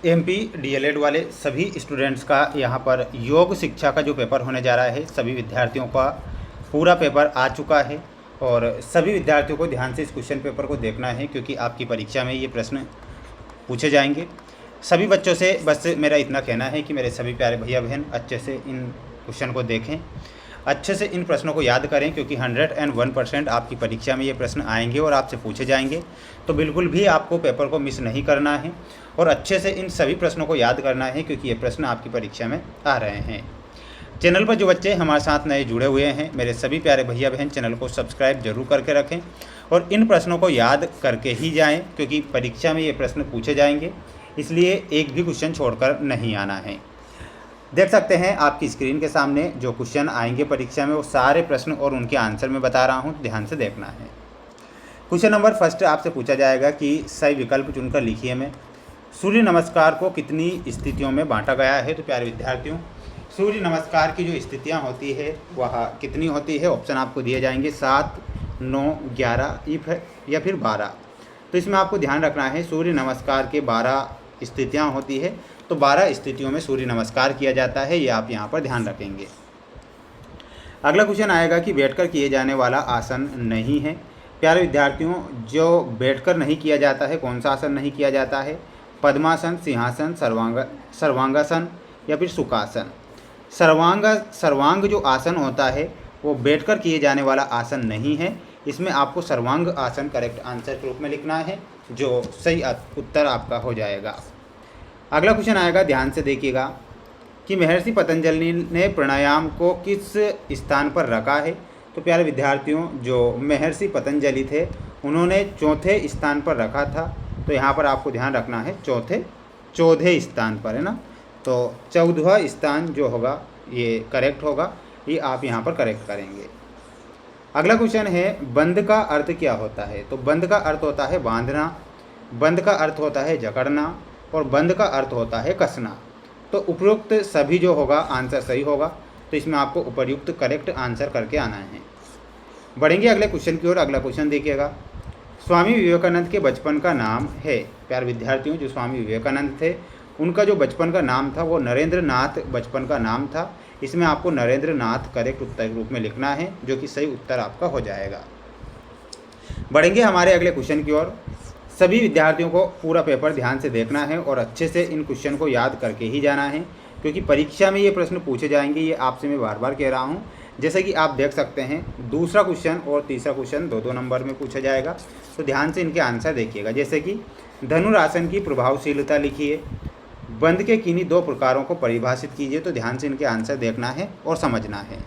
MP DElEd वाले सभी students का यहाँ पर योग शिक्षा का जो पेपर होने जा रहा है, सभी विद्यार्थियों का पूरा पेपर आ चुका है और सभी विद्यार्थियों को ध्यान से इस क्वेश्चन पेपर को देखना है क्योंकि आपकी परीक्षा में ये प्रश्न पूछे जाएंगे। सभी बच्चों से बस मेरा इतना कहना है कि मेरे सभी प्यारे भैया बहन अच्छे से इन क्वेश्चन को देखें, अच्छे से इन प्रश्नों को याद करें क्योंकि 101% आपकी परीक्षा में ये प्रश्न आएंगे और आपसे पूछे जाएंगे। तो बिल्कुल भी आपको पेपर को मिस नहीं करना है और अच्छे से इन सभी प्रश्नों को याद करना है क्योंकि ये प्रश्न आपकी परीक्षा में आ रहे हैं। चैनल पर जो बच्चे हमारे साथ नए जुड़े हुए हैं, मेरे सभी प्यारे भैया बहन चैनल को सब्सक्राइब जरूर करके रखें और इन प्रश्नों को याद करके ही जाएँ क्योंकि परीक्षा में ये प्रश्न पूछे जाएंगे, इसलिए एक भी क्वेश्चन छोड़कर नहीं आना है। देख सकते हैं आपकी स्क्रीन के सामने जो क्वेश्चन आएंगे परीक्षा में वो सारे प्रश्न और उनके आंसर मैं बता रहा हूँ, ध्यान से देखना है। क्वेश्चन नंबर फर्स्ट आपसे पूछा जाएगा कि सही विकल्प चुनकर लिखिए में सूर्य नमस्कार को कितनी स्थितियों में बांटा गया है। तो प्यारे विद्यार्थियों, सूर्य नमस्कार की जो स्थितियाँ होती है वह कितनी होती है। ऑप्शन आपको दिए जाएंगे 7, 9, 11 या फिर 12। तो इसमें आपको ध्यान रखना है सूर्य नमस्कार के 12 स्थितियाँ होती है, तो 12 स्थितियों में सूर्य नमस्कार किया जाता है, ये आप यहाँ पर ध्यान रखेंगे। अगला क्वेश्चन आएगा कि बैठकर किए जाने वाला आसन नहीं है। प्यारे विद्यार्थियों, जो बैठकर नहीं किया जाता है, कौन सा आसन नहीं किया जाता है? पद्मासन, सिंहासन, सर्वांगासन या फिर सुखासन। सर्वांग जो आसन होता है वो बैठकर किए जाने वाला आसन नहीं है। इसमें आपको सर्वांग आसन करेक्ट आंसर के रूप में लिखना है, जो सही उत्तर आपका हो जाएगा। अगला क्वेश्चन आएगा, ध्यान से देखिएगा कि महर्षि पतंजलि ने प्राणायाम को किस स्थान पर रखा है। तो प्यारे विद्यार्थियों, जो महर्षि पतंजलि थे उन्होंने चौथे स्थान पर रखा था, तो यहाँ पर आपको ध्यान रखना है चौथे स्थान पर, है ना। तो 14वां स्थान जो होगा ये करेक्ट होगा, ये आप यहाँ पर करेक्ट करेंगे। अगला क्वेश्चन है, बंध का अर्थ क्या होता है। तो बंध का अर्थ होता है बांधना, बंध का अर्थ होता है जकड़ना और बंध का अर्थ होता है कसना। तो उपयुक्त सभी जो होगा आंसर सही होगा, तो इसमें आपको उपयुक्त करेक्ट आंसर करके आना है। बढ़ेंगे अगले क्वेश्चन की ओर। अगला क्वेश्चन देखिएगा, स्वामी विवेकानंद के बचपन का नाम है। प्यारे विद्यार्थियों, जो स्वामी विवेकानंद थे उनका जो बचपन का नाम था वो नरेंद्र नाथ बचपन का नाम था। इसमें आपको नरेंद्र नाथ करेक्ट उत्तर के रूप में लिखना है, जो कि सही उत्तर आपका हो जाएगा। बढ़ेंगे हमारे अगले क्वेश्चन की ओर। सभी विद्यार्थियों को पूरा पेपर ध्यान से देखना है और अच्छे से इन क्वेश्चन को याद करके ही जाना है क्योंकि परीक्षा में ये प्रश्न पूछे जाएंगे, ये आपसे मैं बार बार कह रहा हूँ। जैसे कि आप देख सकते हैं, दूसरा क्वेश्चन और तीसरा क्वेश्चन 2-2 नंबर में पूछा जाएगा, तो ध्यान से इनके आंसर देखिएगा। जैसे कि धनुरासन की प्रभावशीलता लिखिए, बंध के किन्हीं 2 प्रकारों को परिभाषित कीजिए। तो ध्यान से इनके आंसर देखना है और समझना है।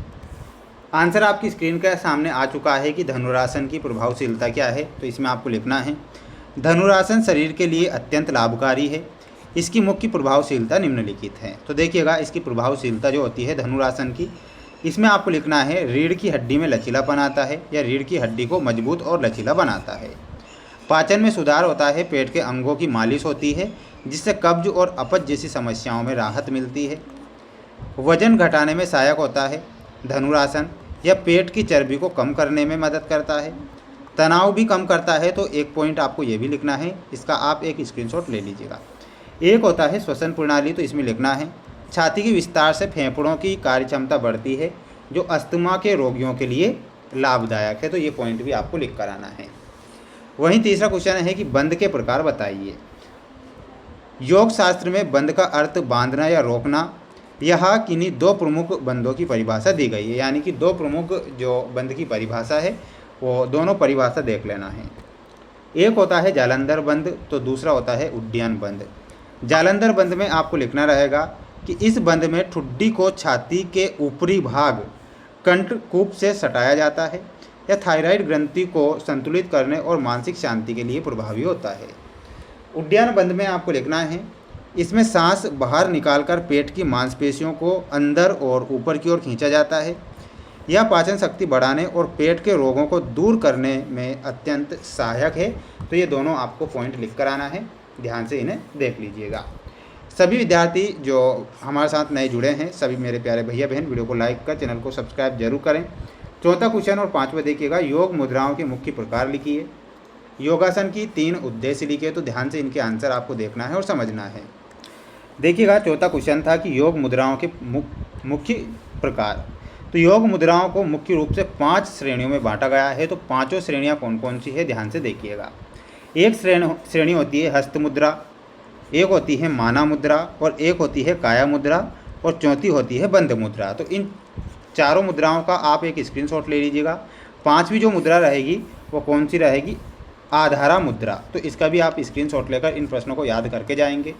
आंसर आपकी स्क्रीन के सामने आ चुका है कि धनुरासन की प्रभावशीलता क्या है। तो इसमें आपको लिखना है, धनुरासन शरीर के लिए अत्यंत लाभकारी है। इसकी मुख्य प्रभावशीलता निम्नलिखित है। तो देखिएगा, इसकी प्रभावशीलता जो होती है धनुरासन की, इसमें आपको लिखना है रीढ़ की हड्डी में लचीलापन आता है या रीढ़ की हड्डी को मजबूत और लचीला बनाता है। पाचन में सुधार होता है, पेट के अंगों की मालिश होती है जिससे कब्ज और अपच जैसी समस्याओं में राहत मिलती है। वजन घटाने में सहायक होता है धनुरासन, यह पेट की चर्बी को कम करने में मदद करता है, तनाव भी कम करता है। तो एक पॉइंट आपको ये भी लिखना है, इसका आप एक स्क्रीनशॉट ले लीजिएगा। एक होता है श्वसन प्रणाली, तो इसमें लिखना है छाती के विस्तार से फेफड़ों की कार्यक्षमता बढ़ती है जो अस्थमा के रोगियों के लिए लाभदायक है। तो ये पॉइंट भी आपको लिख कर आना है। वहीं तीसरा क्वेश्चन है कि बंध के प्रकार बताइए। योग शास्त्र में बंध का अर्थ बांधना या रोकना, यहाँ किन्हीं 2 प्रमुख बंधों की परिभाषा दी गई है, यानी कि 2 प्रमुख जो बंध की परिभाषा है वो दोनों परिभाषा देख लेना है। एक होता है जालंधर बंध, तो दूसरा होता है उड्डयन बंध। जालंधर बंध में आपको लिखना रहेगा कि इस बंध में ठुड्डी को छाती के ऊपरी भाग कंठकूप से सटाया जाता है। यह थायराइड ग्रंथि को संतुलित करने और मानसिक शांति के लिए प्रभावी होता है। उड्डयन बंध में आपको लिखना है, इसमें सांस बाहर निकालकर पेट की मांसपेशियों को अंदर और ऊपर की ओर खींचा जाता है। यह पाचन शक्ति बढ़ाने और पेट के रोगों को दूर करने में अत्यंत सहायक है। तो ये दोनों आपको पॉइंट लिख कर आना है, ध्यान से इन्हें देख लीजिएगा। सभी विद्यार्थी जो हमारे साथ नए जुड़े हैं, सभी मेरे प्यारे भैया बहन वीडियो को लाइक कर चैनल को सब्सक्राइब जरूर करें। चौथा क्वेश्चन और 5वां देखिएगा, योग मुद्राओं के मुख्य प्रकार लिखिए। योगासन की 3 उद्देश्य लिखे। तो ध्यान से इनके आंसर आपको देखना है और समझना है। देखिएगा चौथा क्वेश्चन था कि योग मुद्राओं के मुख्य प्रकार। तो योग मुद्राओं को मुख्य रूप से 5 श्रेणियों में बांटा गया है। तो पांचों श्रेणियां कौन कौन सी है, ध्यान से देखिएगा। एक श्रेणी होती है हस्त मुद्रा, एक होती है माना मुद्रा, और एक होती है काया मुद्रा, और चौथी होती है बंद मुद्रा। तो इन चारों मुद्राओं का आप एक स्क्रीनशॉट ले लीजिएगा। पांचवी जो मुद्रा रहेगी वो कौन सी रहेगी, आधारा मुद्रा। तो इसका भी आप स्क्रीनशॉट लेकर इन प्रश्नों को याद करके जाएंगे।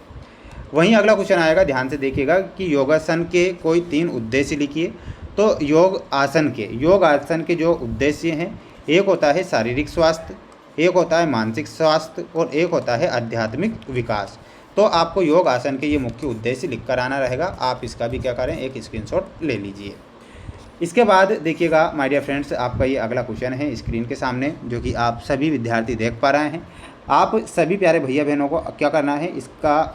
वहीं अगला क्वेश्चन आएगा, ध्यान से देखिएगा कि योगासन के कोई 3 उद्देश्य लिखिए। तो योग आसन के जो उद्देश्य हैं, एक होता है शारीरिक स्वास्थ्य, एक होता है मानसिक स्वास्थ्य, और एक होता है आध्यात्मिक विकास। तो आपको योग आसन के ये मुख्य उद्देश्य लिख कर आना रहेगा। आप इसका भी क्या करें, एक स्क्रीनशॉट ले लीजिए। इसके बाद देखिएगा माय डियर फ्रेंड्स, आपका ये अगला क्वेश्चन है स्क्रीन के सामने, जो कि आप सभी विद्यार्थी देख पा रहे हैं। आप सभी प्यारे भैया बहनों को क्या करना है,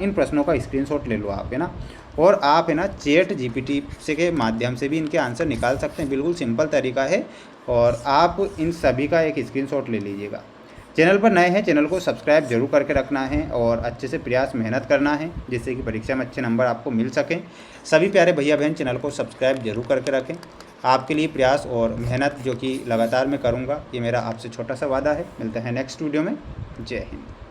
इन प्रश्नों का स्क्रीनशॉट ले लो आप, है ना। और आप है ना चैट जीपीटी से के माध्यम से भी इनके आंसर निकाल सकते हैं। बिल्कुल सिंपल तरीका है, और आप इन सभी का एक स्क्रीनशॉट ले लीजिएगा। चैनल पर नए हैं, चैनल को सब्सक्राइब जरूर करके रखना है, और अच्छे से प्रयास मेहनत करना है, जिससे कि परीक्षा में अच्छे नंबर आपको मिल सकें। सभी प्यारे भैया बहन चैनल को सब्सक्राइब जरूर करके रखें। आपके लिए प्रयास और मेहनत जो कि लगातार मैं करूँगा, ये मेरा आपसे छोटा सा वादा है। मिलते हैं नेक्स्ट वीडियो में। जय हिंद।